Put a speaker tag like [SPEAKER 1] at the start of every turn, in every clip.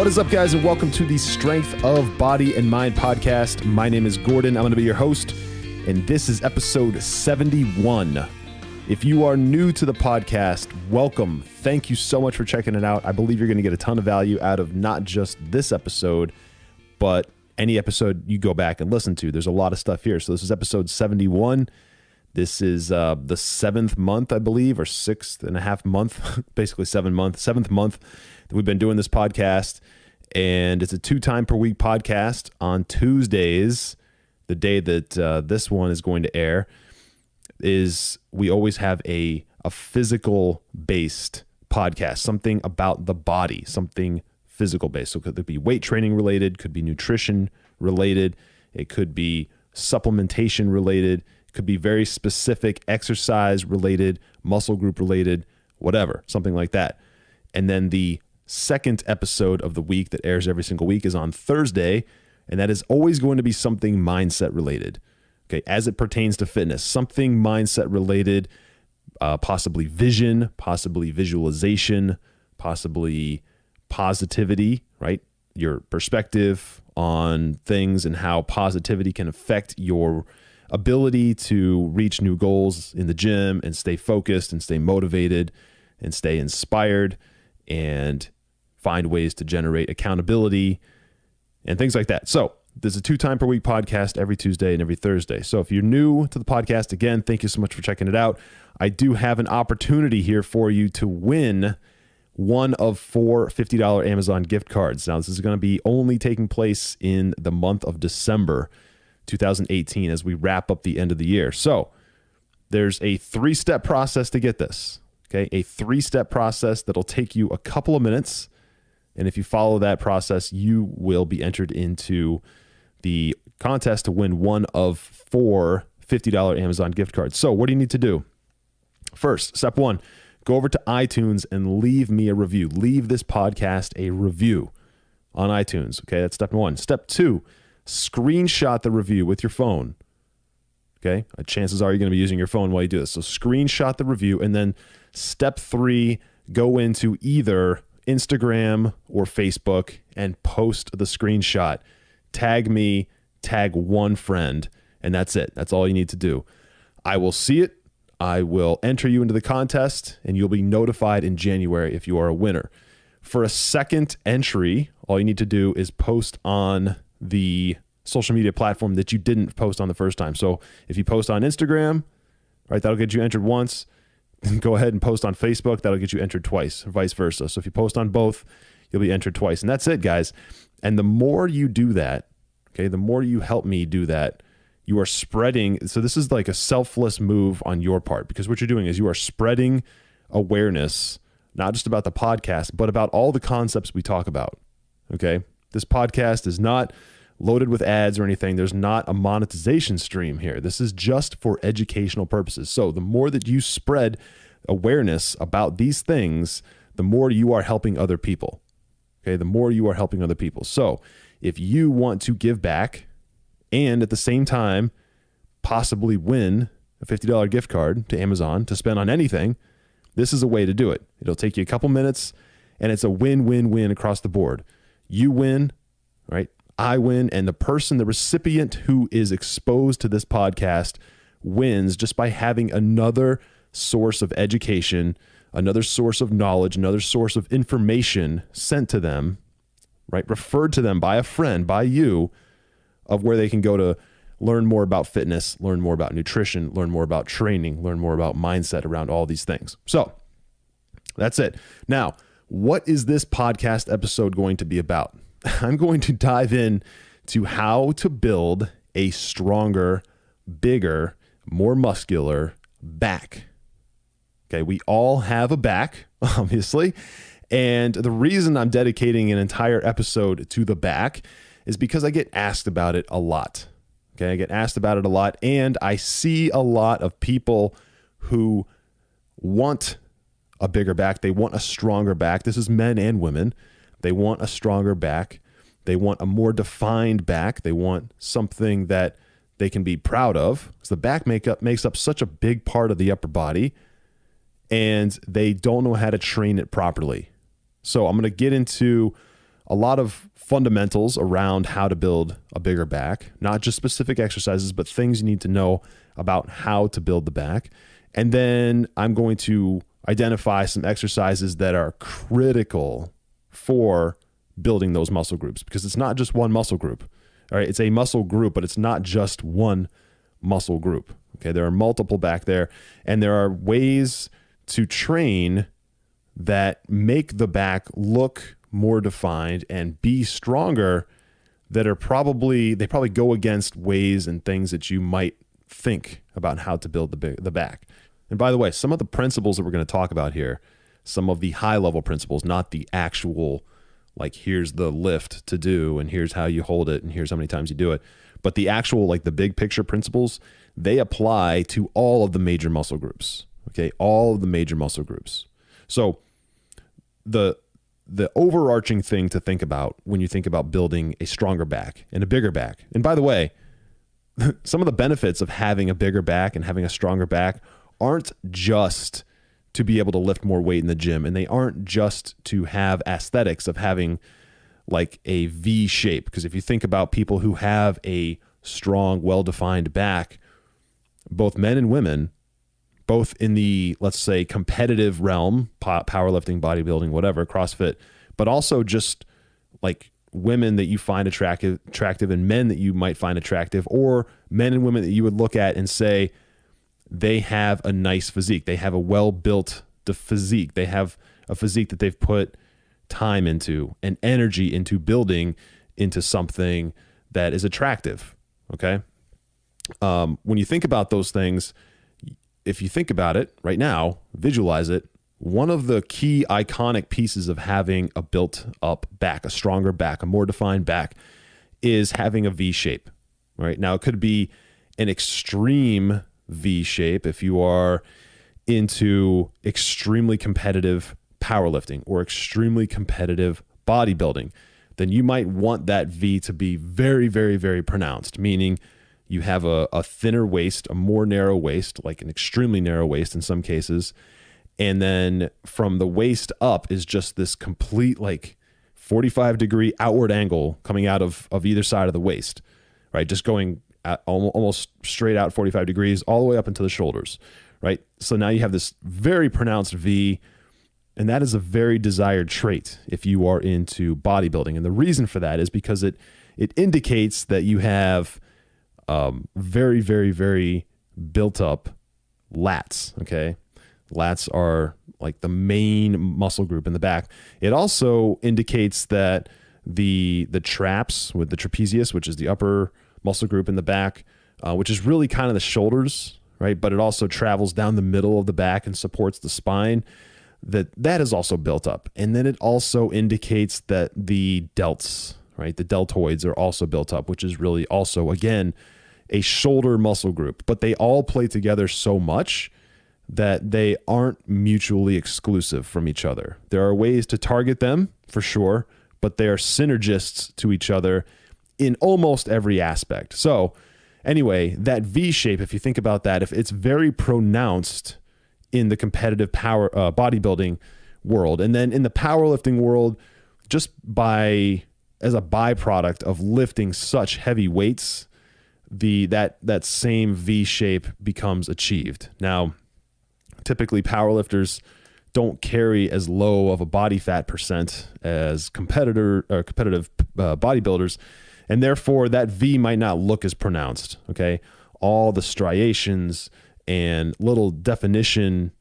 [SPEAKER 1] What is up, guys, and welcome to the Strength of Body and Mind podcast. My name is Gordon. I'm going to be your host, and this is episode 71. If you are new to the podcast, welcome. Thank you so much for checking it out. I believe you're going to get a ton of value out of not just this episode, but any episode you go back and listen to. There's a lot of stuff here. So this is episode 71. This is the 7th month, I believe, or 6.5 month, basically 7th month that we've been doing this podcast. And it's a 2 per week podcast on Tuesdays. The day that this one is going to air is we always have a physical based podcast, something about the body, something physical based. So it could be weight training related, could be nutrition related, it could be supplementation related, it could be very specific exercise related, muscle group related, whatever, something like that. And then the second episode of the week that airs every single week is on Thursday, and that is always going to be something mindset related. Okay, as it pertains to fitness, something mindset related, possibly vision, possibly visualization, possibly positivity, right? Your perspective on things and how positivity can affect your ability to reach new goals in the gym and stay focused and stay motivated and stay inspired and find ways to generate accountability and things like that. So there's a 2 per week podcast every Tuesday and every Thursday. So if you're new to the podcast, again, thank you so much for checking it out. I do have an opportunity here for you to win one of 4 $50 Amazon gift cards. Now, this is going to be only taking place in the month of December 2018 as we wrap up the end of the year. So there's a 3-step process to get this. Okay, a 3-step process that'll take you a couple of minutes. And if you follow that process, you will be entered into the contest to win one of 4 $50 Amazon gift cards. So what do you need to do? First, step 1, go over to iTunes and leave me a review. Leave this podcast a review on iTunes. Okay, that's step 1. Step 2, screenshot the review with your phone. Okay, chances are you're going to be using your phone while you do this. So screenshot the review. And then step 3, go into either Instagram or Facebook and post the screenshot. Tag me, tag one friend, and that's it. That's all you need to do. I will see it. I will enter you into the contest, and you'll be notified in January if you are a winner. For a second entry, all you need to do is post on the social media platform that you didn't post on the first time. So if you post on Instagram, right, that'll get you entered once. Then go ahead and post on Facebook. That'll get you entered twice, or vice versa. So if you post on both, you'll be entered twice. And that's it, guys. And the more you do that, okay, the more you help me do that, you are spreading. So this is like a selfless move on your part, because what you're doing is you are spreading awareness, not just about the podcast, but about all the concepts we talk about. Okay. This podcast is not loaded with ads or anything. There's not a monetization stream here. This is just for educational purposes. So the more that you spread awareness about these things, the more you are helping other people. Okay, the more you are helping other people. So if you want to give back and at the same time possibly win a $50 gift card to Amazon to spend on anything, this is a way to do it. It'll take you a couple minutes, and it's a win-win-win across the board. You win, right? I win, and the recipient who is exposed to this podcast wins just by having another source of education, another source of knowledge, another source of information sent to them, right? Referred to them by a friend, by you, of where they can go to learn more about fitness, learn more about nutrition, learn more about training, learn more about mindset around all these things. So that's it. Now, what is this podcast episode going to be about? I'm going to dive in to how to build a stronger, bigger, more muscular back. Okay, we all have a back, obviously. And the reason I'm dedicating an entire episode to the back is because I get asked about it a lot. Okay, I get asked about it a lot, and I see a lot of people who want a bigger back. They want a stronger back. This is men and women. They want a stronger back. They want a more defined back. They want something that they can be proud of, because the back makes up such a big part of the upper body, and they don't know how to train it properly. So I'm going to get into a lot of fundamentals around how to build a bigger back, not just specific exercises, but things you need to know about how to build the back. And then I'm going to identify some exercises that are critical for building those muscle groups, because it's not just one muscle group. All right, it's a muscle group, but it's not just one muscle group. Okay, there are multiple back there, and there are ways to train that make the back look more defined and be stronger that are probably go against ways and things that you might think about how to build the back. And by the way, some of the principles that we're going to talk about here, some of the high level principles, not the actual, like, here's the lift to do and here's how you hold it and here's how many times you do it, but the actual, like, the big picture principles, they apply to all of the major muscle groups. Okay, all of the major muscle groups. So the overarching thing to think about when you think about building a stronger back and a bigger back, and by the way, some of the benefits of having a bigger back and having a stronger back aren't just to be able to lift more weight in the gym, and they aren't just to have aesthetics of having like a V shape. Because if you think about people who have a strong, well-defined back, both men and women, both in the, let's say, competitive realm, powerlifting, bodybuilding, whatever, CrossFit, but also just like women that you find attractive and men that you might find attractive, or men and women that you would look at and say, they have a nice physique. They have a well-built physique. They have a physique that they've put time into and energy into building into something that is attractive. Okay. When you think about those things, if you think about it right now, visualize it, one of the key iconic pieces of having a built up back, a stronger back, a more defined back, is having a V shape, right? Now it could be an extreme V shape if you are into extremely competitive powerlifting or extremely competitive bodybuilding. Then you might want that V to be very, very, very pronounced, meaning you have a thinner waist, a more narrow waist, like an extremely narrow waist in some cases. And then from the waist up is just this complete like 45-degree outward angle coming out of either side of the waist, right? Just going almost straight out 45 degrees all the way up into the shoulders, right? So now you have this very pronounced V, and that is a very desired trait if you are into bodybuilding. And the reason for that is because it indicates that you have very, very, very built up lats, okay? Lats are like the main muscle group in the back. It also indicates that the traps with the trapezius, which is the upper muscle group in the back, which is really kind of the shoulders, right? But it also travels down the middle of the back and supports the spine, that is also built up. And then it also indicates that the delts, right? The deltoids are also built up, which is really also, again, a shoulder muscle group. But they all play together so much that they aren't mutually exclusive from each other. There are ways to target them for sure, but they are synergists to each other in almost every aspect. So anyway, that V shape, if you think about that, if it's very pronounced in the competitive power bodybuilding world, and then in the powerlifting world, just as a byproduct of lifting such heavy weights, that same V shape becomes achieved. Now, typically powerlifters don't carry as low of a body fat percent as competitive bodybuilders, and therefore that V might not look as pronounced. Okay, all the striations and little definition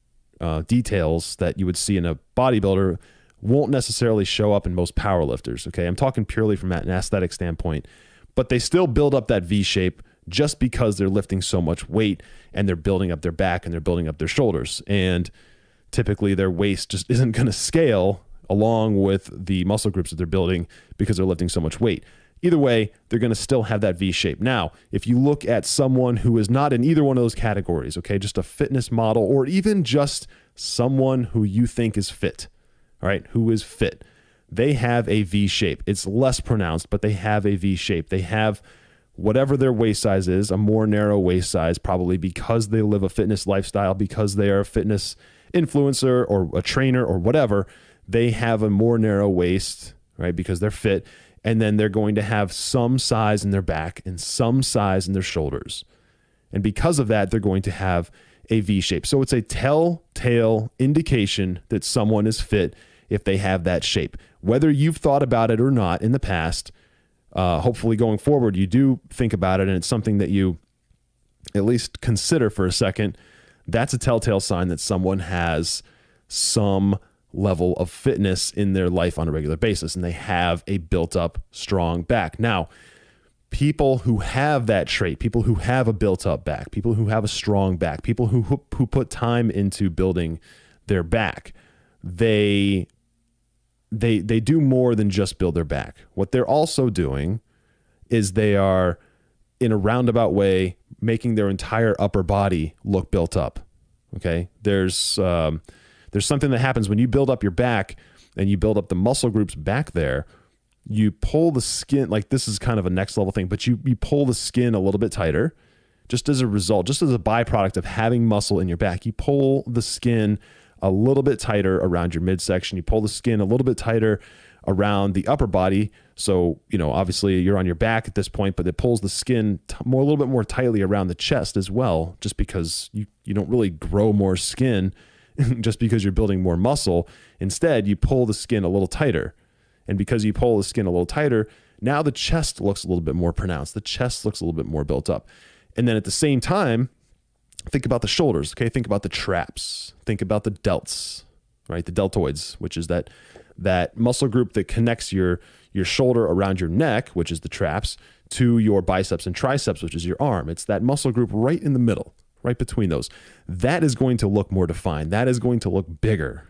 [SPEAKER 1] details that you would see in a bodybuilder won't necessarily show up in most powerlifters. Okay, I'm talking purely from an aesthetic standpoint, but they still build up that V shape just because they're lifting so much weight and they're building up their back and they're building up their shoulders. And typically their waist just isn't going to scale along with the muscle groups that they're building because they're lifting so much weight. Either way, they're going to still have that V shape. Now, if you look at someone who is not in either one of those categories, okay, just a fitness model or even just someone who you think is fit, all right, who is fit, they have a V shape. It's less pronounced, but they have a V shape. They have whatever their waist size is, a more narrow waist size, probably because they live a fitness lifestyle, because they are a fitness influencer or a trainer or whatever, they have a more narrow waist, right? Because they're fit. And then they're going to have some size in their back and some size in their shoulders. And because of that, they're going to have a V shape. So it's a telltale indication that someone is fit if they have that shape. Whether you've thought about it or not in the past, hopefully going forward, you do think about it and it's something that you at least consider for a second. That's a telltale sign that someone has some level of fitness in their life on a regular basis and they have a built up strong back. Now, people who have that trait, people who have a built up back, people who have a strong back, people who put time into building their back, they do more than just build their back. What they're also doing is they are, in a roundabout way, making their entire upper body look built up. Okay. There's something that happens when you build up your back and you build up the muscle groups back there. You pull the skin, like this is kind of a next level thing, but you pull the skin a little bit tighter just as a result, just as a byproduct of having muscle in your back. You pull the skin a little bit tighter around your midsection. You pull the skin a little bit tighter around the upper body. So, obviously you're on your back at this point, but it pulls the skin a little bit more tightly around the chest as well, just because you don't really grow more skin just because you're building more muscle. Instead, you pull the skin a little tighter. And because you pull the skin a little tighter, now the chest looks a little bit more pronounced. The chest looks a little bit more built up. And then at the same time, think about the shoulders, okay? Think about the traps. Think about the delts, right? The deltoids, which is that muscle group that connects your shoulder around your neck, which is the traps, to your biceps and triceps, which is your arm. It's that muscle group right in the middle, right between those. That is going to look more defined. That is going to look bigger,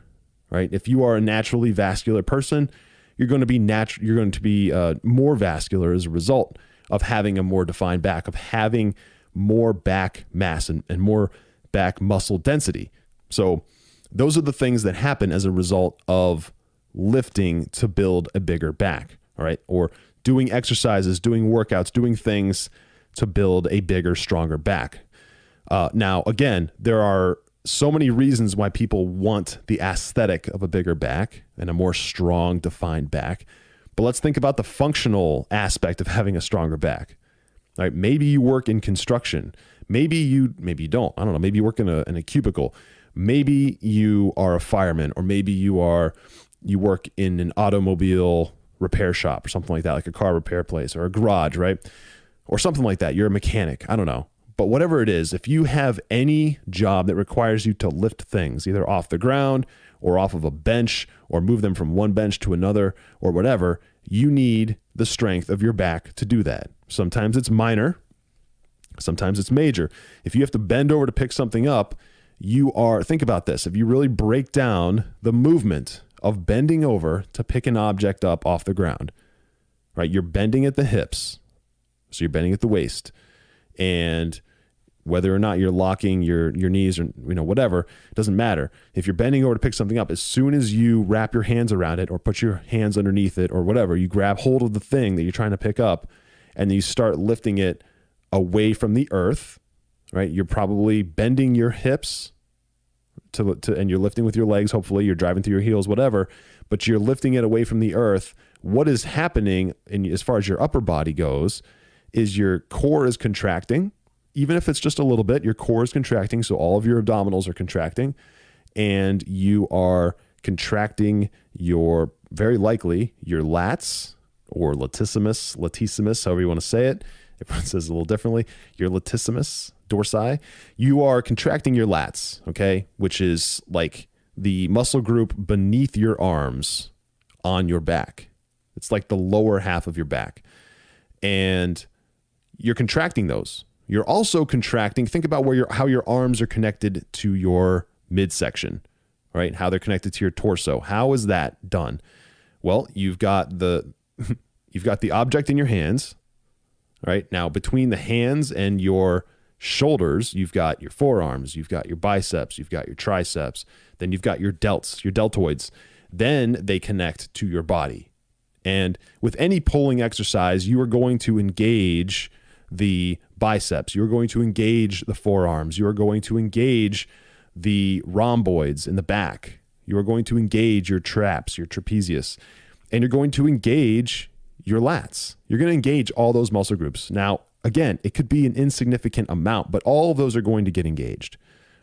[SPEAKER 1] right? If you are a naturally vascular person, you're going to be more vascular as a result of having a more defined back, of having more back mass and more back muscle density. So those are the things that happen as a result of lifting to build a bigger back, all right? Or doing exercises, doing workouts, doing things to build a bigger, stronger back. Now, again, there are so many reasons why people want the aesthetic of a bigger back and a more strong, defined back. But let's think about the functional aspect of having a stronger back. All right, maybe you work in construction. Maybe you don't. I don't know. Maybe you work in a cubicle. Maybe you are a fireman, or maybe you work in an automobile repair shop or something like that, like a car repair place or a garage, right? Or something like that. You're a mechanic. I don't know. But whatever it is, if you have any job that requires you to lift things, either off the ground or off of a bench or move them from one bench to another or whatever, you need the strength of your back to do that. Sometimes it's minor, sometimes it's major. If you have to bend over to pick something up, think about this. If you really break down the movement of bending over to pick an object up off the ground, right? You're bending at the hips, so you're bending at the waist. And whether or not you're locking your knees or whatever, it doesn't matter. If you're bending over to pick something up, as soon as you wrap your hands around it or put your hands underneath it or whatever, you grab hold of the thing that you're trying to pick up and you start lifting it away from the earth, right? You're probably bending your hips and you're lifting with your legs. Hopefully you're driving through your heels, whatever, but you're lifting it away from the earth. What is happening as far as your upper body goes is your core is contracting. Even if it's just a little bit, your core is contracting. So all of your abdominals are contracting and you are contracting very likely your lats or latissimus, however you want to say it. Everyone says it a little differently. Your latissimus dorsi. You are contracting your lats, okay? Which is like the muscle group beneath your arms on your back. It's like the lower half of your back. And you're contracting those. You're also contracting. Think about how your arms are connected to your midsection, right? How they're connected to your torso. How is that done? Well, you've got the object in your hands, right? Now, between the hands and your shoulders, you've got your forearms, you've got your biceps, you've got your triceps, then you've got your delts, your deltoids. Then they connect to your body. And with any pulling exercise, you are going to engage the biceps. You're going to engage the forearms. You are going to engage the rhomboids in the back. You are going to engage your traps, your trapezius. and you're going to engage your lats. You're going to engage all those muscle groups. Now, again, it could be an insignificant amount, but all of those are going to get engaged.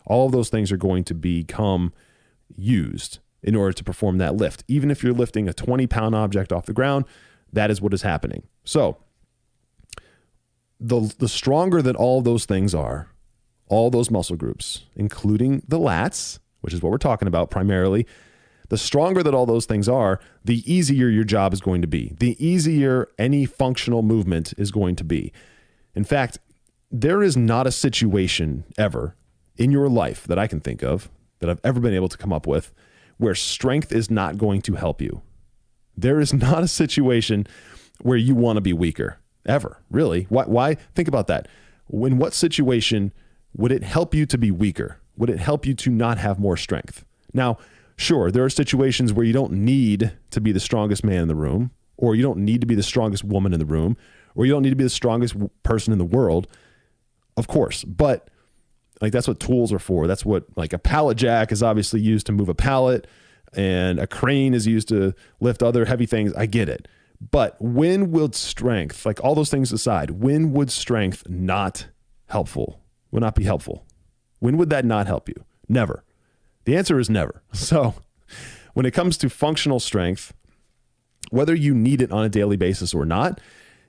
[SPEAKER 1] All of those things are going to become used in order to perform that lift. Even if you're lifting a 20-pound object off the ground, that is what is happening. So the stronger that all those things are, all those muscle groups, including the lats, which is what we're talking about primarily, the stronger that all those things are, the easier your job is going to be. The easier any functional movement is going to be. In fact, there is not a situation ever in your life that I can think of, that I've ever been able to come up with, where strength is not going to help you. There is not a situation where you want to be weaker, ever, really. Why? Think about that. In what situation would it help you to be weaker? Would it help you to not have more strength? Now, sure, there are situations where you don't need to be the strongest man in the room, or you don't need to be the strongest woman in the room, or you don't need to be the strongest person in the world, of course. But like, that's what tools are for. That's what, like, a pallet jack is obviously used to move a pallet, and a crane is used to lift other heavy things. I get it. But when would strength, like all those things aside, when would strength not would not be helpful? When would that not help you? Never. The answer is never. So when it comes to functional strength, whether you need it on a daily basis or not,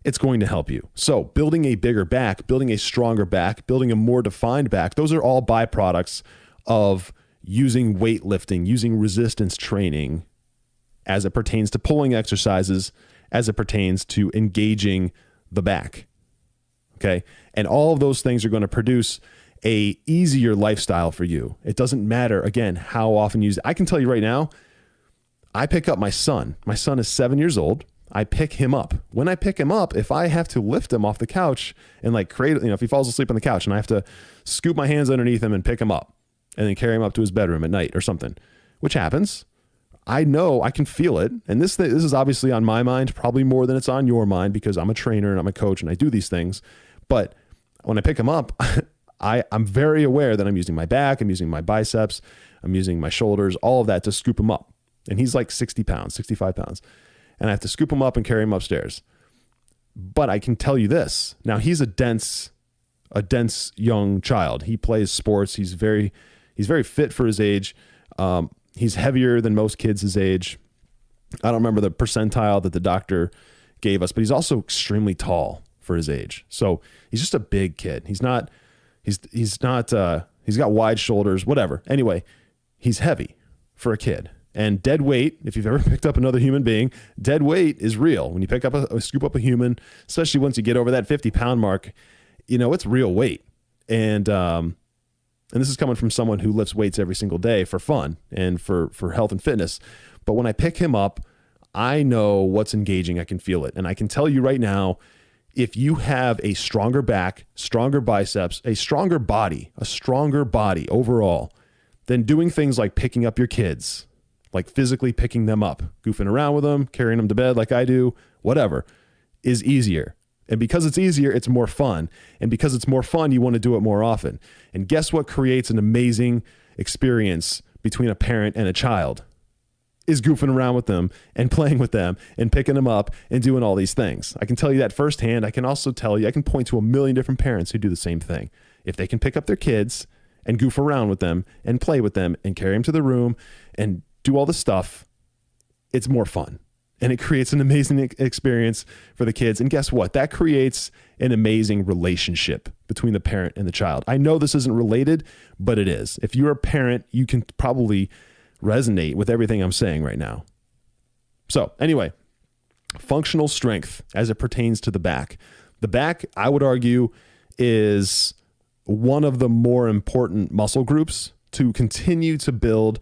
[SPEAKER 1] it's going to help you. So building a bigger back, building a stronger back, building a more defined back, those are all byproducts of using weightlifting, using resistance training as it pertains to pulling exercises, as it pertains to engaging the back. Okay. And all of those things are going to produce a easier lifestyle for you. It doesn't matter, again, how often you use it. I can tell you right now, I pick up my son. My son is 7 years old. I pick him up. When I pick him up, if I have to lift him off the couch and like create, if he falls asleep on the couch and I have to scoop my hands underneath him and pick him up and then carry him up to his bedroom at night or something, which happens, I know, I can feel it. And this is obviously on my mind, probably more than it's on your mind, because I'm a trainer and I'm a coach and I do these things. But when I pick him up, I'm very aware that I'm using my back, I'm using my biceps, I'm using my shoulders, all of that to scoop him up. And he's like 60 pounds, 65 pounds. And I have to scoop him up and carry him upstairs. But I can tell you this. Now, he's a dense young child. He plays sports. He's very fit for his age. He's heavier than most kids his age. I don't remember the percentile that the doctor gave us, but he's also extremely tall for his age. So he's just a big kid. He's got wide shoulders, whatever. Anyway, he's heavy for a kid. And dead weight, if you've ever picked up another human being, dead weight is real. When you pick up scoop up a human, especially once you get over that 50-pound mark, it's real weight. And this is coming from someone who lifts weights every single day for fun and for health and fitness. But when I pick him up, I know what's engaging. I can feel it. And I can tell you right now, if you have a stronger back, stronger biceps, a stronger body overall, then doing things like picking up your kids, like physically picking them up, goofing around with them, carrying them to bed like I do, whatever, is easier. And because it's easier, it's more fun. And because it's more fun, you want to do it more often. And guess what creates an amazing experience between a parent and a child? Is goofing around with them and playing with them and picking them up and doing all these things. I can tell you that firsthand. I can also tell you, I can point to a million different parents who do the same thing. If they can pick up their kids and goof around with them and play with them and carry them to the room and do all the stuff, it's more fun. And it creates an amazing experience for the kids. And guess what? That creates an amazing relationship between the parent and the child. I know this isn't related, but it is. If you're a parent, you can probably resonate with everything I'm saying right now. So anyway, functional strength as it pertains to the back. The back, I would argue, is one of the more important muscle groups to continue to build,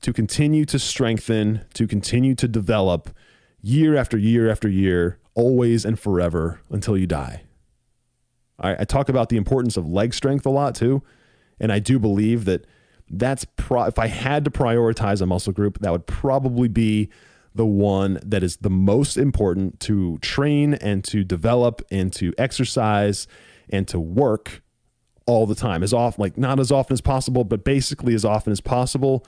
[SPEAKER 1] to continue to strengthen, to continue to develop year after year after year, always and forever until you die. I talk about the importance of leg strength a lot too. And I do believe that if I had to prioritize a muscle group, that would probably be the one that is the most important to train and to develop and to exercise and to work all the time, as often, like not as often as possible, but basically as often as possible,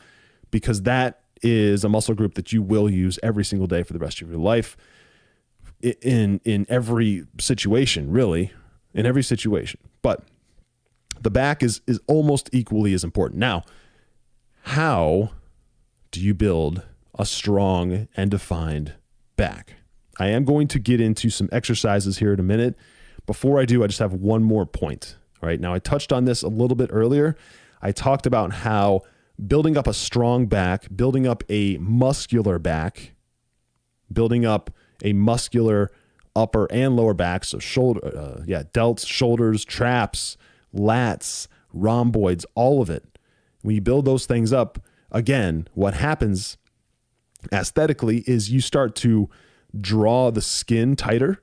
[SPEAKER 1] because that is a muscle group that you will use every single day for the rest of your life in every situation, really, in every situation. But the back is almost equally as important. Now, how do you build a strong and defined back? I am going to get into some exercises here in a minute. Before I do, I just have one more point. All right. Now, I touched on this a little bit earlier. I talked about how building up a strong back, building up a muscular back, building up a muscular upper and lower back, so delts, shoulders, traps, lats, rhomboids, all of it. When you build those things up, again, what happens aesthetically is you start to draw the skin tighter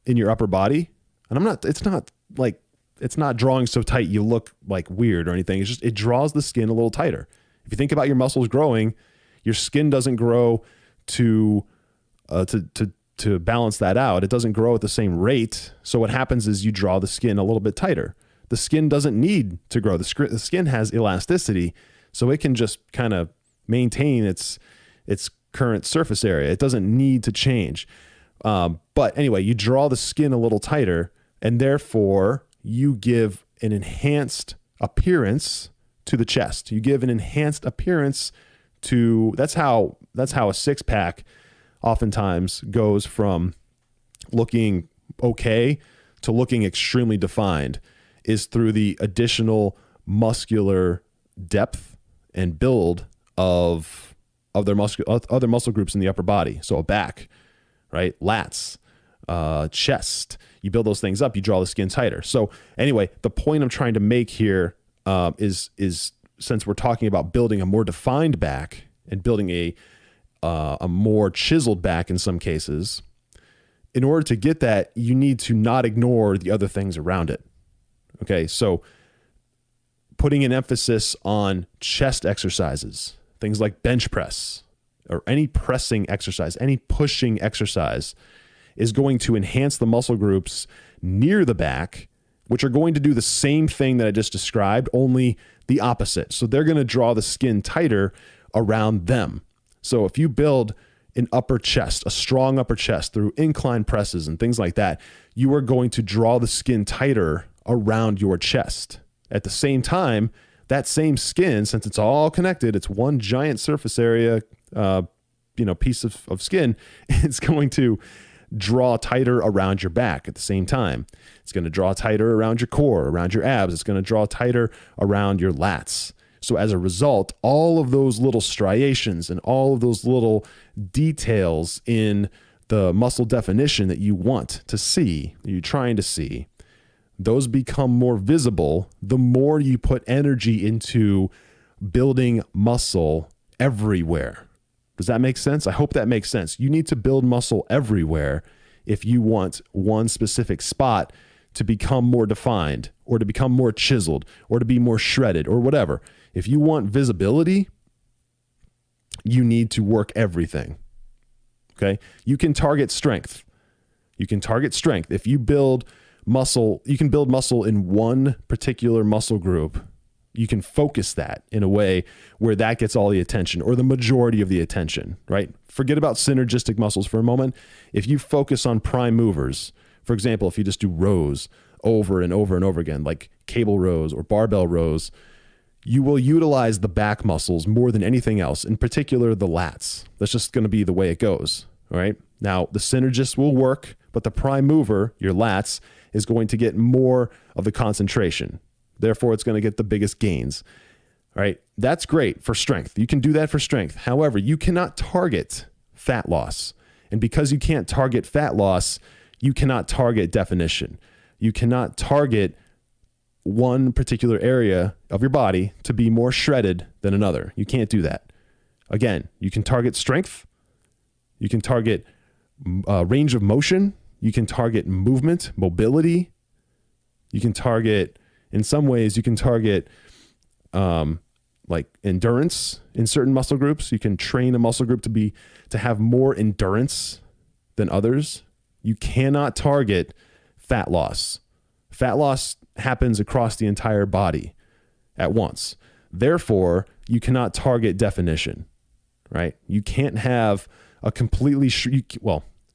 [SPEAKER 1] in your upper body. And it's not drawing so tight you look like weird or anything. It's just, it draws the skin a little tighter. If you think about your muscles growing, your skin doesn't grow to balance that out. It doesn't grow at the same rate. So what happens is you draw the skin a little bit tighter. The skin doesn't need to grow. The skin has elasticity, so it can just kind of maintain its current surface area. It doesn't need to change. But anyway, you draw the skin a little tighter, and therefore you give an enhanced appearance to the chest. You give an enhanced appearance to, that's how a six pack oftentimes goes from looking okay to looking extremely defined, is through the additional muscular depth and build of other muscle groups in the upper body. So a back, right? Lats, chest. You build those things up, you draw the skin tighter. So anyway, the point I'm trying to make here is since we're talking about building a more defined back and building a more chiseled back in some cases, in order to get that, you need to not ignore the other things around it. Okay, so putting an emphasis on chest exercises, things like bench press or any pressing exercise, any pushing exercise, is going to enhance the muscle groups near the back, which are going to do the same thing that I just described, only the opposite. So they're going to draw the skin tighter around them. So if you build an upper chest, a strong upper chest through incline presses and things like that, you are going to draw the skin tighter around your chest. At the same time, that same skin, since it's all connected, it's one giant surface area, piece of skin, it's going to draw tighter around your back at the same time. It's going to draw tighter around your core, around your abs. It's going to draw tighter around your lats. So as a result, all of those little striations and all of those little details in the muscle definition that you want to see, that you're trying to see, those become more visible the more you put energy into building muscle everywhere. Does that make sense? I hope that makes sense. You need to build muscle everywhere if you want one specific spot to become more defined or to become more chiseled or to be more shredded or whatever. If you want visibility, you need to work everything. Okay? You can target strength. If you build muscle, you can build muscle in one particular muscle group. You can focus that in a way where that gets all the attention or the majority of the attention, right? Forget about synergistic muscles for a moment. If you focus on prime movers, for example, if you just do rows over and over and over again, like cable rows or barbell rows, you will utilize the back muscles more than anything else, in particular the lats. That's just going to be the way it goes, all right? Now, the synergist will work, but the prime mover, your lats, is going to get more of the concentration. Therefore, it's going to get the biggest gains. All right. That's great for strength. You can do that for strength. However, you cannot target fat loss. And because you can't target fat loss, you cannot target definition. You cannot target one particular area of your body to be more shredded than another. You can't do that. Again, you can target strength. You can target range of motion. You can target movement, mobility. You can target... In some ways, you can target like endurance in certain muscle groups. You can train a muscle group to have more endurance than others. You cannot target fat loss. Fat loss happens across the entire body at once. Therefore, you cannot target definition, right? You can't have a completely,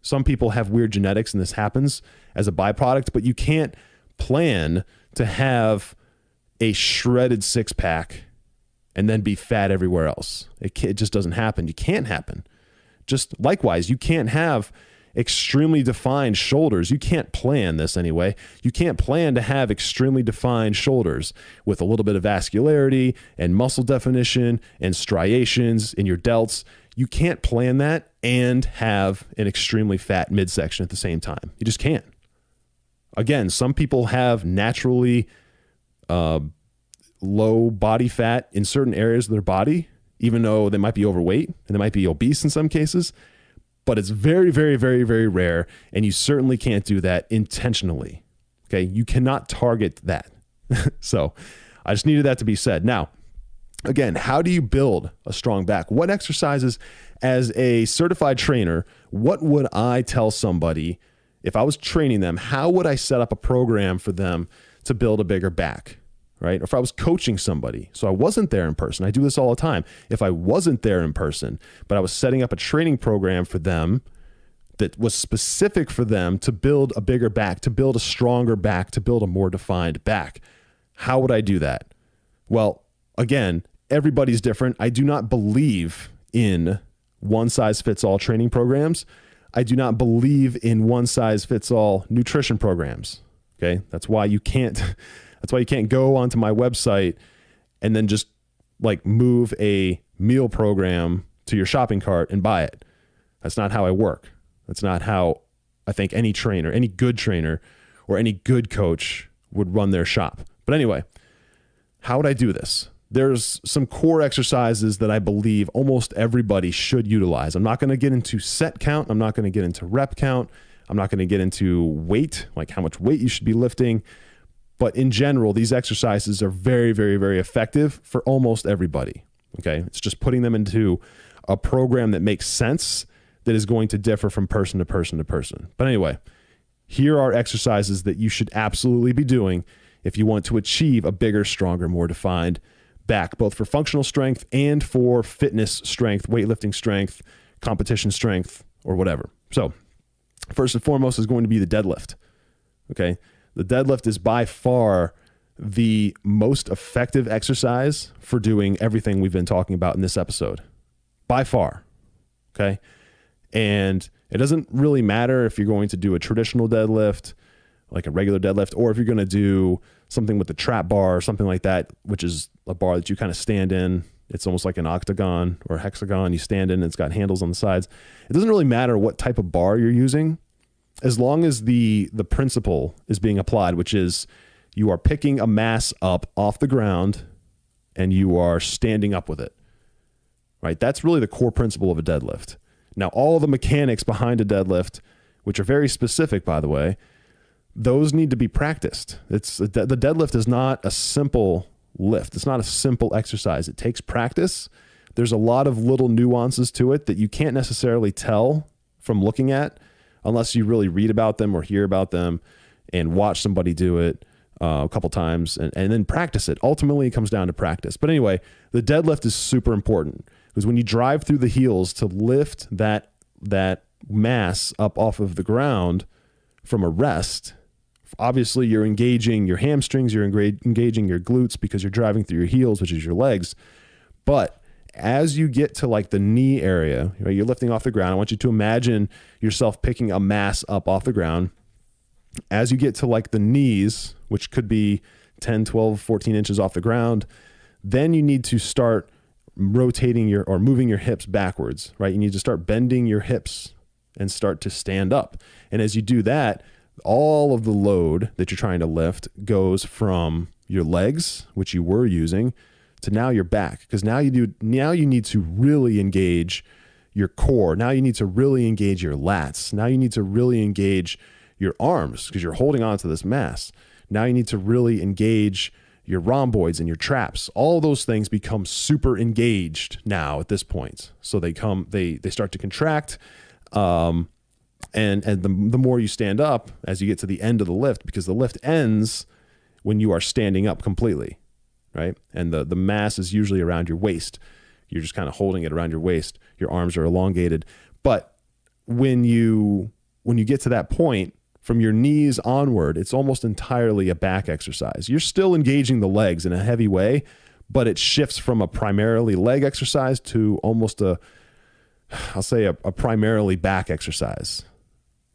[SPEAKER 1] some people have weird genetics and this happens as a byproduct, but you can't plan to have a shredded six pack and then be fat everywhere else. It just doesn't happen. You can't happen. Just likewise, you can't have extremely defined shoulders. You can't plan this anyway. You can't plan to have extremely defined shoulders with a little bit of vascularity and muscle definition and striations in your delts. You can't plan that and have an extremely fat midsection at the same time. You just can't. Again, some people have naturally low body fat in certain areas of their body, even though they might be overweight and they might be obese in some cases. But it's very, very, very, very rare, and you certainly can't do that intentionally. Okay, you cannot target that. So I just needed that to be said. Now, again, how do you build a strong back? What exercises, as a certified trainer, what would I tell somebody if I was training them? How would I set up a program for them to build a bigger back? Right? Or if I was coaching somebody, so I wasn't there in person. I do this all the time. If I wasn't there in person, but I was setting up a training program for them that was specific for them to build a bigger back, to build a stronger back, to build a more defined back, how would I do that? Well, again, everybody's different. I do not believe in one-size-fits-all training programs. I do not believe in one-size-fits-all nutrition programs. Okay? That's why you can't go onto my website and then just like move a meal program to your shopping cart and buy it. That's not how I work. That's not how I think any trainer, any good trainer, or any good coach would run their shop. But anyway, how would I do this? There's some core exercises that I believe almost everybody should utilize. I'm not going to get into set count. I'm not going to get into rep count. I'm not going to get into weight, like how much weight you should be lifting. But in general, these exercises are very, very, very effective for almost everybody. Okay. It's just putting them into a program that makes sense, that is going to differ from person to person to person. But anyway, here are exercises that you should absolutely be doing if you want to achieve a bigger, stronger, more defined back, both for functional strength and for fitness strength, weightlifting strength, competition strength, or whatever. So first and foremost is going to be the deadlift. Okay. The deadlift is by far the most effective exercise for doing everything we've been talking about in this episode. By far. Okay. And it doesn't really matter if you're going to do a traditional deadlift, like a regular deadlift, or if you're going to do something with the trap bar or something like that, which is a bar that you kind of stand in. It's almost like an octagon or a hexagon. You stand in, it's got handles on the sides. It doesn't really matter what type of bar you're using, as long as the principle is being applied, which is you are picking a mass up off the ground and you are standing up with it, right? That's really the core principle of a deadlift. Now, all the mechanics behind a deadlift, which are very specific, by the way, those need to be practiced. The deadlift is not a simple lift. It's not a simple exercise. It takes practice. There's a lot of little nuances to it that you can't necessarily tell from looking at, unless you really read about them or hear about them and watch somebody do it a couple times and then practice it. Ultimately, it comes down to practice. But anyway, the deadlift is super important because when you drive through the heels to lift that mass up off of the ground from a rest, obviously you're engaging your hamstrings, you're engaging your glutes because you're driving through your heels, which is your legs. But as you get to like the knee area, right, you're lifting off the ground. I want you to imagine yourself picking a mass up off the ground. As you get to like the knees, which could be 10, 12, 14 inches off the ground, then you need to start rotating or moving your hips backwards, right? You need to start bending your hips and start to stand up. And as you do that, all of the load that you're trying to lift goes from your legs, which you were using, to now your back, because now you need to really engage your core. Now you need to really engage your lats. Now you need to really engage your arms because you're holding on to this mass. Now you need to really engage your rhomboids and your traps. All of those things become super engaged now at this point. So they start to contract. And the more you stand up as you get to the end of the lift, because the lift ends when you are standing up completely. Right? And the mass is usually around your waist. You're just kind of holding it around your waist. Your arms are elongated. But when you get to that point, from your knees onward, it's almost entirely a back exercise. You're still engaging the legs in a heavy way, but it shifts from a primarily leg exercise to almost a primarily back exercise,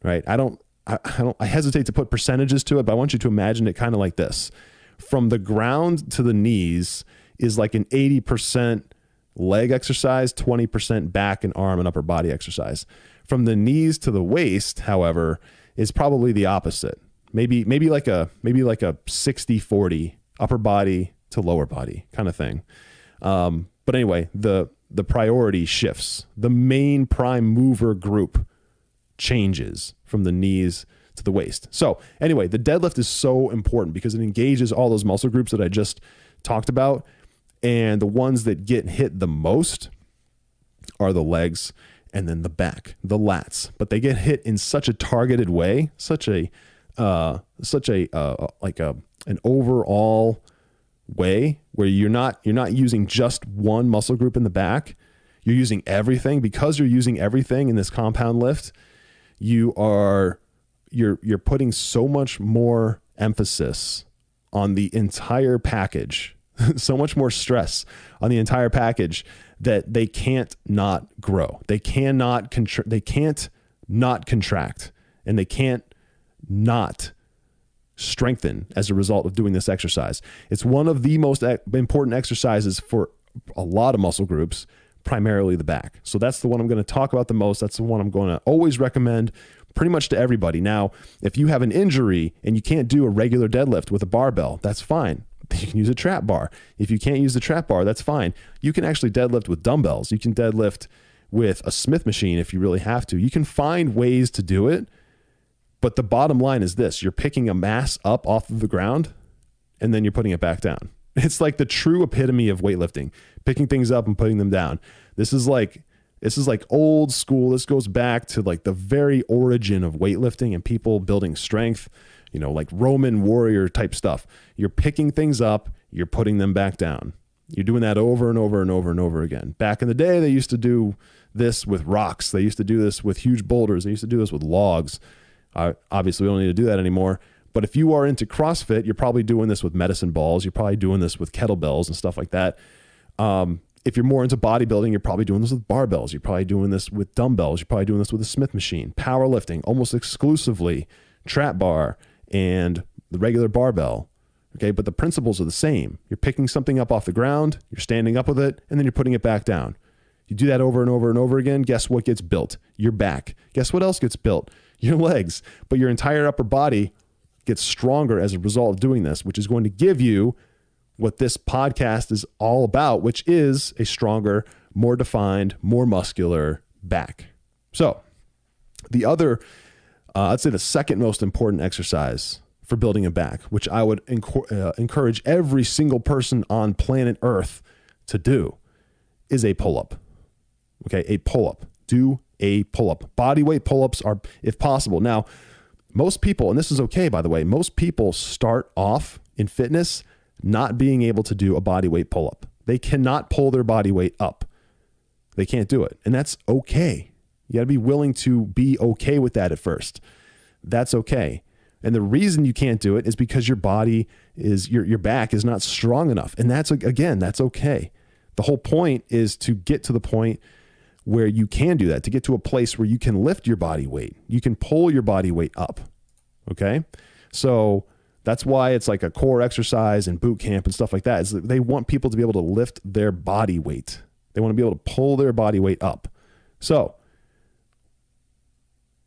[SPEAKER 1] right? I hesitate to put percentages to it, but I want you to imagine it kind of like this. From the ground to the knees is like an 80% leg exercise, 20% back and arm and upper body exercise. From the knees to the waist, however, is probably the opposite. Maybe like a 60-40 upper body to lower body kind of thing. But anyway, the priority shifts. The main prime mover group changes from the knees to the waist. So anyway, the deadlift is so important because it engages all those muscle groups that I just talked about. And the ones that get hit the most are the legs and then the back, the lats. But they get hit in such a targeted way, an overall way where you're not using just one muscle group in the back. You're using everything. Because you're using everything in this compound lift, you're putting so much more emphasis on the entire package, so much more stress on the entire package that they can't not grow. They cannot they can't not contract, and they can't not strengthen as a result of doing this exercise. It's one of the most important exercises for a lot of muscle groups, primarily the back. So that's the one I'm going to talk about the most. That's the one I'm going to always recommend pretty much to everybody. Now, if you have an injury and you can't do a regular deadlift with a barbell, that's fine. You can use a trap bar. If you can't use the trap bar, that's fine. You can actually deadlift with dumbbells. You can deadlift with a Smith machine if you really have to. You can find ways to do it. But the bottom line is this: you're picking a mass up off of the ground and then you're putting it back down. It's like the true epitome of weightlifting, picking things up and putting them down. This is like old school. This goes back to like the very origin of weightlifting and people building strength, like Roman warrior type stuff. You're picking things up, you're putting them back down. You're doing that over and over and over and over again. Back in the day, they used to do this with rocks. They used to do this with huge boulders. They used to do this with logs. Obviously, we don't need to do that anymore. But if you are into CrossFit, you're probably doing this with medicine balls. You're probably doing this with kettlebells and stuff like that. If you're more into bodybuilding, you're probably doing this with barbells. You're probably doing this with dumbbells. You're probably doing this with a Smith machine. Powerlifting, almost exclusively trap bar and the regular barbell. Okay, but the principles are the same. You're picking something up off the ground, you're standing up with it, and then you're putting it back down. You do that over and over and over again, guess what gets built? Your back. Guess what else gets built? Your legs. But your entire upper body gets stronger as a result of doing this, which is going to give you what this podcast is all about, which is a stronger, more defined, more muscular back. So the other, I'd say the second most important exercise for building a back, which I would encourage every single person on planet Earth to do, is a pull-up. Okay, a pull-up. Do a pull-up. Body weight pull-ups are, if possible. Now, most people, and this is okay, by the way, most people start off in fitness not being able to do a body weight pull-up. They cannot pull their body weight up. They can't do it. And that's okay. You got to be willing to be okay with that at first. That's okay. And the reason you can't do it is because your body is, your back is not strong enough. And that's, again, that's okay. The whole point is to get to the point where you can do that, to get to a place where you can lift your body weight. You can pull your body weight up. Okay. So that's why it's like a core exercise and boot camp and stuff like that. Is that they want people to be able to lift their body weight. They want to be able to pull their body weight up. So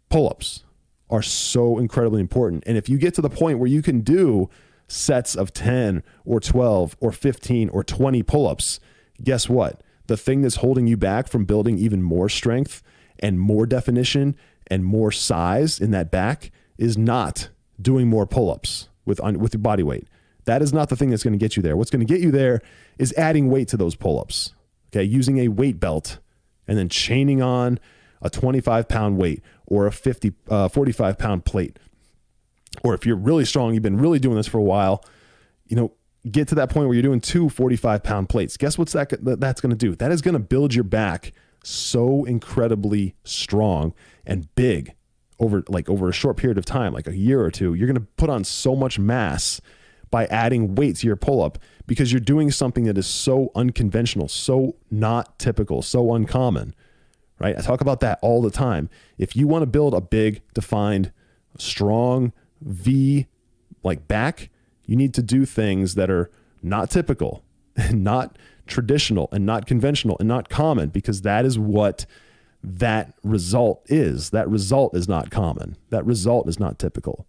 [SPEAKER 1] pull-ups are so incredibly important. And if you get to the point where you can do sets of 10 or 12 or 15 or 20 pull-ups, guess what? The thing that's holding you back from building even more strength and more definition and more size in that back is not doing more pull-ups with your body weight. That is not the thing that's going to get you there. What's going to get you there is adding weight to those pull-ups. Okay, using a weight belt and then chaining on a 25-pound weight or a 45-pound plate. Or if you're really strong, you've been really doing this for a while, get to that point where you're doing 2 45-pound plates. Guess what's that's going to do? That is going to build your back so incredibly strong and big over a short period of time, like a year or two. You're going to put on so much mass by adding weight to your pull-up because you're doing something that is so unconventional, so not typical, so uncommon, right? I talk about that all the time. If you want to build a big, defined, strong V like back, you need to do things that are not typical and not traditional and not conventional and not common, because that is what that result is. That result is not common. That result is not typical.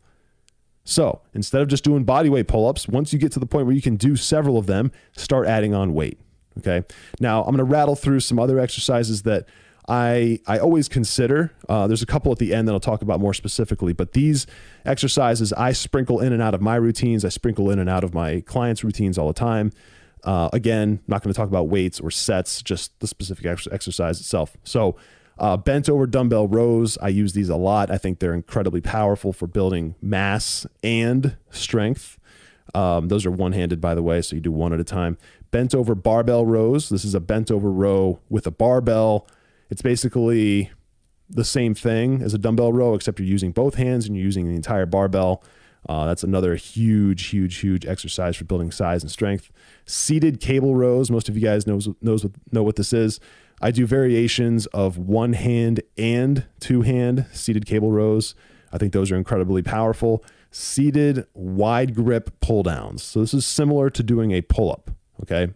[SPEAKER 1] So instead of just doing body weight pull-ups, once you get to the point where you can do several of them, start adding on weight. Okay. Now I'm going to rattle through some other exercises that I always consider. There's a couple at the end that I'll talk about more specifically, but these exercises I sprinkle in and out of my routines. I sprinkle in and out of my clients' routines all the time. Again, not going to talk about weights or sets, just the specific exercise itself. So bent over dumbbell rows, I use these a lot. I think they're incredibly powerful for building mass and strength. Those are one-handed, by the way, so you do one at a time. Bent over barbell rows. This is a bent over row with a barbell. It's basically the same thing as a dumbbell row, except you're using both hands and you're using the entire barbell. That's another huge exercise for building size and strength. Seated cable rows. Most of you guys know what this is. I do variations of one hand and two hand seated cable rows. I think those are incredibly powerful. Seated wide grip pull downs. So this is similar to doing a pull-up, okay?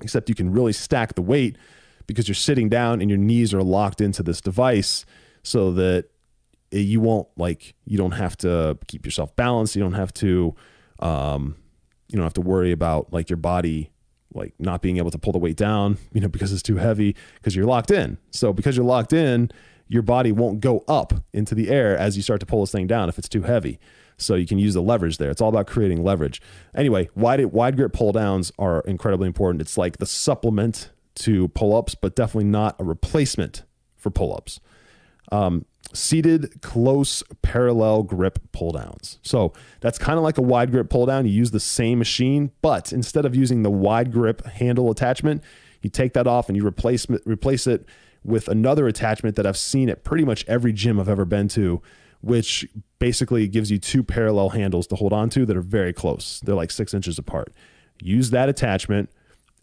[SPEAKER 1] Except you can really stack the weight because you're sitting down and your knees are locked into this device so that you don't have to keep yourself balanced. You don't have to worry about like your body like not being able to pull the weight down, because it's too heavy, because you're locked in. So because you're locked in, your body won't go up into the air as you start to pull this thing down if it's too heavy. So you can use the leverage there. It's all about creating leverage. Anyway, wide grip pull downs are incredibly important. It's like the supplement to pull-ups, but definitely not a replacement for pull-ups. Seated close parallel grip pull downs. So that's kind of like a wide grip pull down. You use the same machine, but instead of using the wide grip handle attachment, you take that off and you replace it with another attachment that I've seen at pretty much every gym I've ever been to, which basically gives you two parallel handles to hold on to that are very close. They're like 6 inches apart. Use that attachment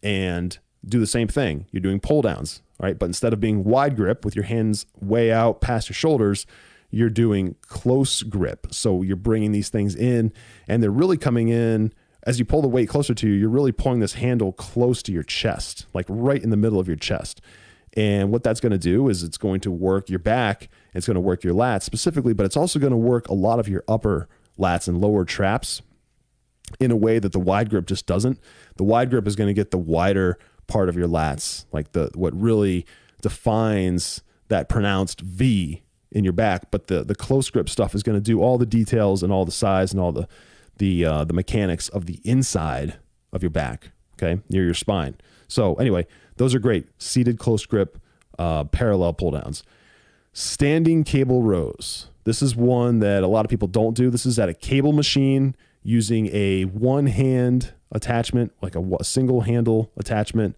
[SPEAKER 1] and do the same thing. You're doing pull downs, right? But instead of being wide grip with your hands way out past your shoulders, you're doing close grip. So you're bringing these things in and they're really coming in as you pull the weight closer to you. You're really pulling this handle close to your chest, like right in the middle of your chest. And what that's going to do is it's going to work your back. It's going to work your lats specifically, but it's also going to work a lot of your upper lats and lower traps in a way that the wide grip just doesn't. The wide grip is going to get the wider part of your lats, like what really defines that pronounced V in your back. But the close grip stuff is going to do all the details and all the size and all the mechanics of the inside of your back, okay, near your spine. So anyway, those are great. Seated close grip, parallel pull downs. Standing cable rows. This is one that a lot of people don't do. This is at a cable machine using a one hand attachment, like a single handle attachment,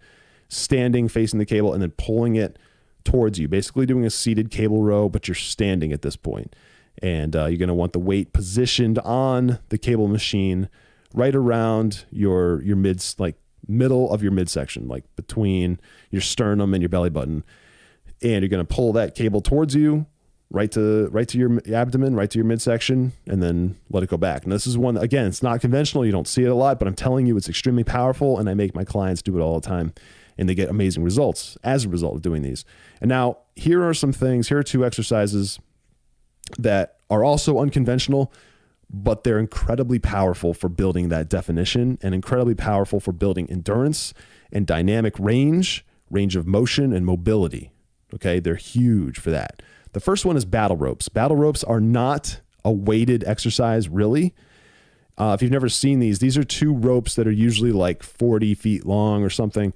[SPEAKER 1] standing facing the cable and then pulling it towards you, basically doing a seated cable row, but you're standing at this point. And you're going to want the weight positioned on the cable machine right around your middle of your midsection, like between your sternum and your belly button. And you're going to pull that cable towards you, right to your abdomen, right to your midsection, and then let it go back. And this is one, again, it's not conventional. You don't see it a lot, but I'm telling you, it's extremely powerful. And I make my clients do it all the time, and they get amazing results as a result of doing these. And now here are some things. Here are 2 exercises that are also unconventional, but they're incredibly powerful for building that definition and incredibly powerful for building endurance and dynamic range of motion and mobility. Okay. They're huge for that. The first one is battle ropes. Battle ropes are not a weighted exercise, really. If you've never seen these are 2 ropes that are usually like 40 feet long or something.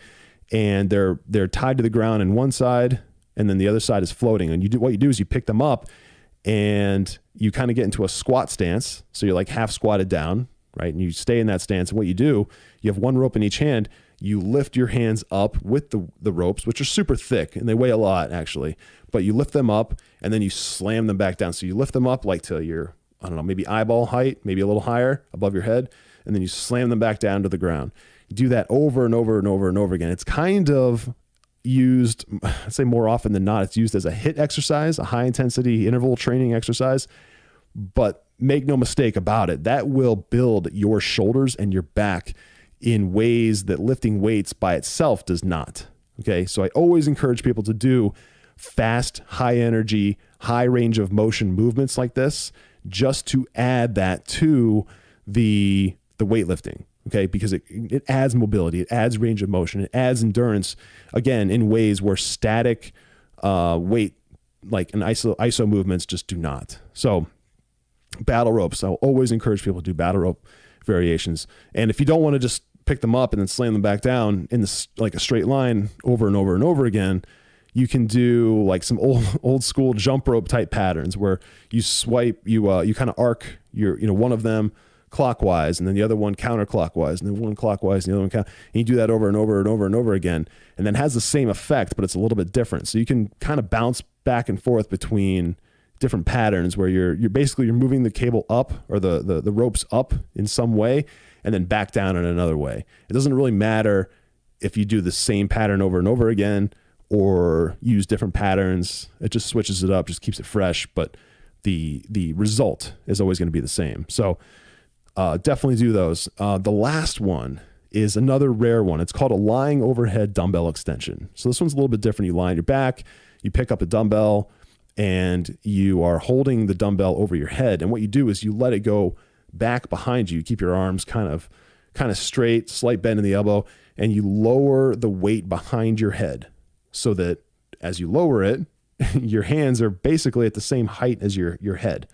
[SPEAKER 1] And they're tied to the ground on one side, and then the other side is floating. And what you do is you pick them up and you kind of get into a squat stance. So you're like half squatted down, right? And you stay in that stance. And what you do, you have one rope in each hand. You lift your hands up with the ropes, which are super thick and they weigh a lot actually, but you lift them up and then you slam them back down. So you lift them up like to your, I don't know, maybe eyeball height, maybe a little higher above your head. And then you slam them back down to the ground. You do that over and over and over and over again. It's kind of used, I'd say more often than not, it's used as a HIIT exercise, a high intensity interval training exercise. But make no mistake about it, that will build your shoulders and your back in ways that lifting weights by itself does not. Okay. So I always encourage people to do fast, high energy, high range of motion movements like this, just to add that to the weightlifting. Okay. Because it adds mobility, it adds range of motion, it adds endurance, again, in ways where static weight, like an iso movements just do not. So battle ropes, I'll always encourage people to do battle rope variations. And if you don't want to just pick them up and then slam them back down in this, like a straight line over and over and over again, you can do like some old school jump rope type patterns where you swipe, you kind of arc your, one of them clockwise and then the other one counterclockwise and then one clockwise and the other one and you do that over and over and over and over again. And then has the same effect, but it's a little bit different. So you can kind of bounce back and forth between different patterns where you're moving the cable up or the ropes up in some way and then back down in another way. It doesn't really matter if you do the same pattern over and over again or use different patterns. It just switches it up, just keeps it fresh, but the result is always going to be the same. So definitely do those. The last one is another rare one. It's called a lying overhead dumbbell extension. So this one's a little bit different. You lie on your back, you pick up a dumbbell, and you are holding the dumbbell over your head. And what you do is you let it go back behind you. You keep your arms kind of straight, slight bend in the elbow, and you lower the weight behind your head so that as you lower it, your hands are basically at the same height as your head,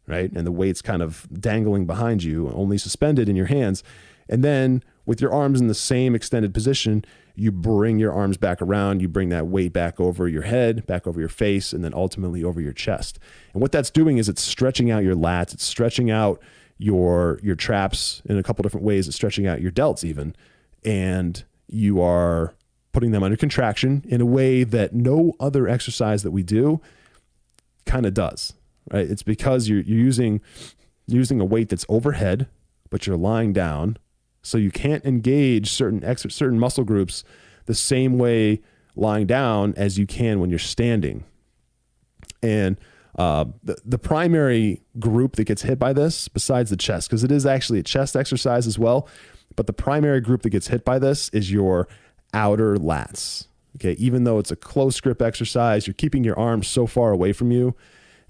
[SPEAKER 1] right? And the weight's kind of dangling behind you, only suspended in your hands. And then with your arms in the same extended position, you bring your arms back around, you bring that weight back over your head, back over your face, and then ultimately over your chest. And what that's doing is it's stretching out your lats, it's stretching out your traps in a couple different ways, it's stretching out your delts even, and you are putting them under contraction in a way that no other exercise that we do kind of does, right? It's because you're using a weight that's overhead, but you're lying down. So you can't engage certain muscle groups the same way lying down as you can when you're standing. And the primary group that gets hit by this, besides the chest, because it is actually a chest exercise as well, but the primary group that gets hit by this is your outer lats. Okay, even though it's a close grip exercise, you're keeping your arms so far away from you.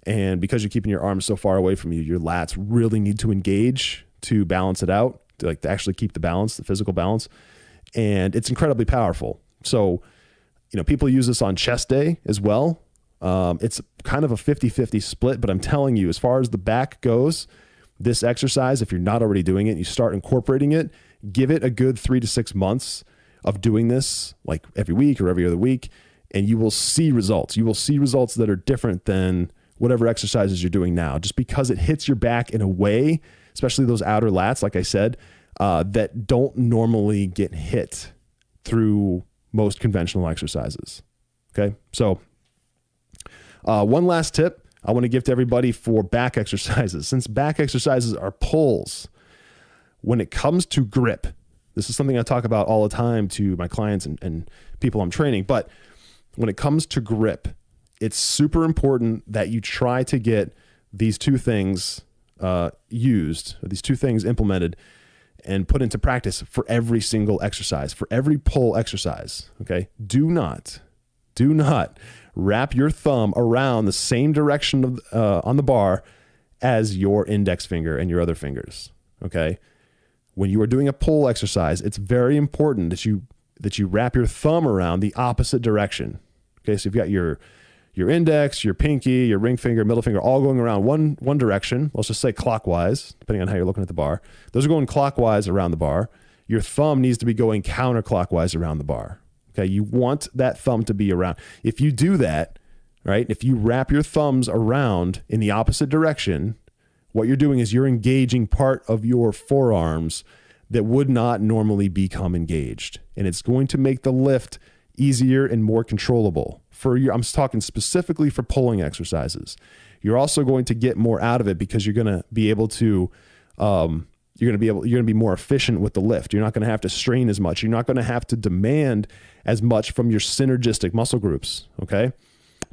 [SPEAKER 1] And because you're keeping your arms so far away from you, your lats really need to engage to balance it out, to actually keep the balance, the physical balance. And it's incredibly powerful. So, people use this on chest day as well. It's kind of a 50-50 split, but I'm telling you, as far as the back goes, this exercise, if you're not already doing it, and you start incorporating it, give it a good 3 to 6 months of doing this like every week or every other week, and you will see results. You will see results that are different than whatever exercises you're doing now, just because it hits your back in a way, especially those outer lats, like I said, that don't normally get hit through most conventional exercises. Okay. So one last tip I want to give to everybody for back exercises. Since back exercises are pulls, when it comes to grip, this is something I talk about all the time to my clients and people I'm training, but when it comes to grip, it's super important that you try to get these two things used, or these two things implemented and put into practice for every single exercise, for every pull exercise. Okay. Do not wrap your thumb around the same direction of, on the bar as your index finger and your other fingers. Okay. When you are doing a pull exercise, it's very important that you wrap your thumb around the opposite direction. Okay. So you've got your index, your pinky, your ring finger, middle finger, all going around one direction. Let's just say clockwise, depending on how you're looking at the bar. Those are going clockwise around the bar. Your thumb needs to be going counterclockwise around the bar. Okay. You want that thumb to be around. If you do that, right? If you wrap your thumbs around in the opposite direction, what you're doing is you're engaging part of your forearms that would not normally become engaged. And it's going to make the lift easier and more controllable. I'm talking specifically for pulling exercises. You're also going to get more out of it because you're going to be able to, you're going to be more efficient with the lift. You're not going to have to strain as much. You're not going to have to demand as much from your synergistic muscle groups. Okay.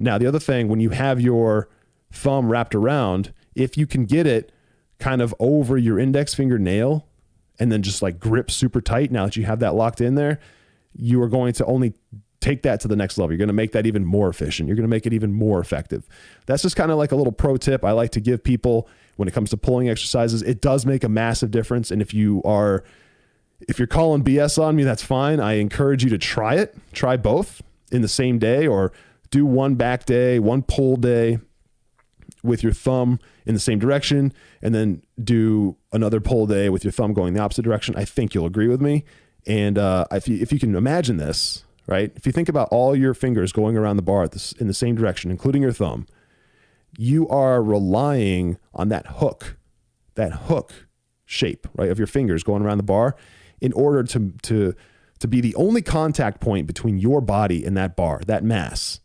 [SPEAKER 1] Now, the other thing, when you have your thumb wrapped around, if you can get it kind of over your index finger nail and then just like grip super tight, now that you have that locked in there, you are going to only take that to the next level. You're going to make that even more efficient. You're going to make it even more effective. That's just kind of like a little pro tip I like to give people when it comes to pulling exercises. It does make a massive difference. And if you're calling BS on me, that's fine. I encourage you to try it. Try both in the same day, or do one back day, one pull day with your thumb in the same direction, and then do another pull day with your thumb going the opposite direction. I think you'll agree with me. And if you can imagine this, right? If you think about all your fingers going around the bar in the same direction, including your thumb, you are relying on that hook shape, right, of your fingers going around the bar in order to be the only contact point between your body and that bar, that mass.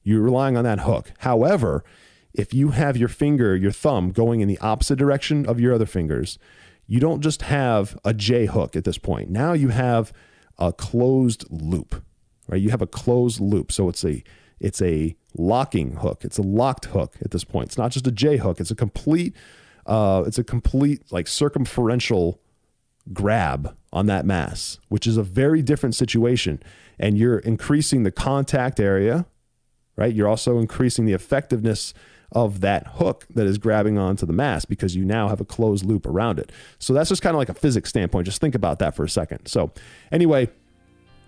[SPEAKER 1] You're relying on that hook. However, if you have your thumb going in the opposite direction of your other fingers, you don't just have a J hook at this point. Now you have a closed loop, right? You have a closed loop. So it's a locking hook. It's a locked hook at this point. It's not just a J hook. It's a complete like circumferential grab on that mass, which is a very different situation. And you're increasing the contact area, right? You're also increasing the effectiveness of that hook that is grabbing onto the mass because you now have a closed loop around it. So that's just kind of like a physics standpoint. Just think about that for a second. So anyway,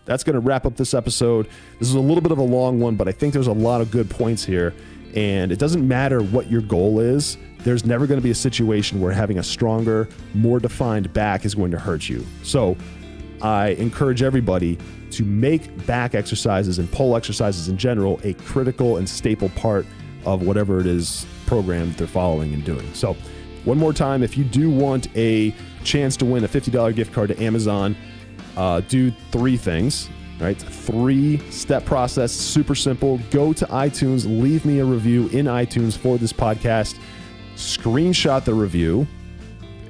[SPEAKER 1] that's going to wrap up this episode. This is a little bit of a long one, but I think there's a lot of good points here. And it doesn't matter what your goal is. There's never going to be a situation where having a stronger, more defined back is going to hurt you. So I encourage everybody to make back exercises and pull exercises in general a critical and staple part of whatever it is program they're following and doing. So one more time, if you do want a chance to win a $50 gift card to Amazon, do 3 things, right? 3-step process, super simple. Go to iTunes, leave me a review in iTunes for this podcast, screenshot the review,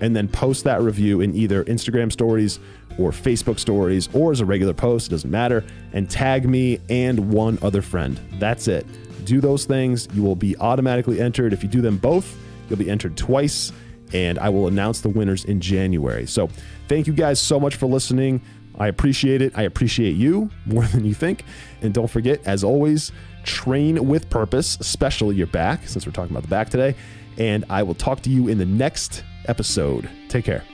[SPEAKER 1] and then post that review in either Instagram stories or Facebook stories or as a regular post, it doesn't matter, and tag me and one other friend. That's it. Do those things. You will be automatically entered. If you do them both, you'll be entered twice, and I will announce the winners in January. So thank you guys so much for listening. I appreciate it. I appreciate you more than you think. And don't forget, as always, train with purpose, especially your back, since we're talking about the back today. And I will talk to you in the next episode. Take care.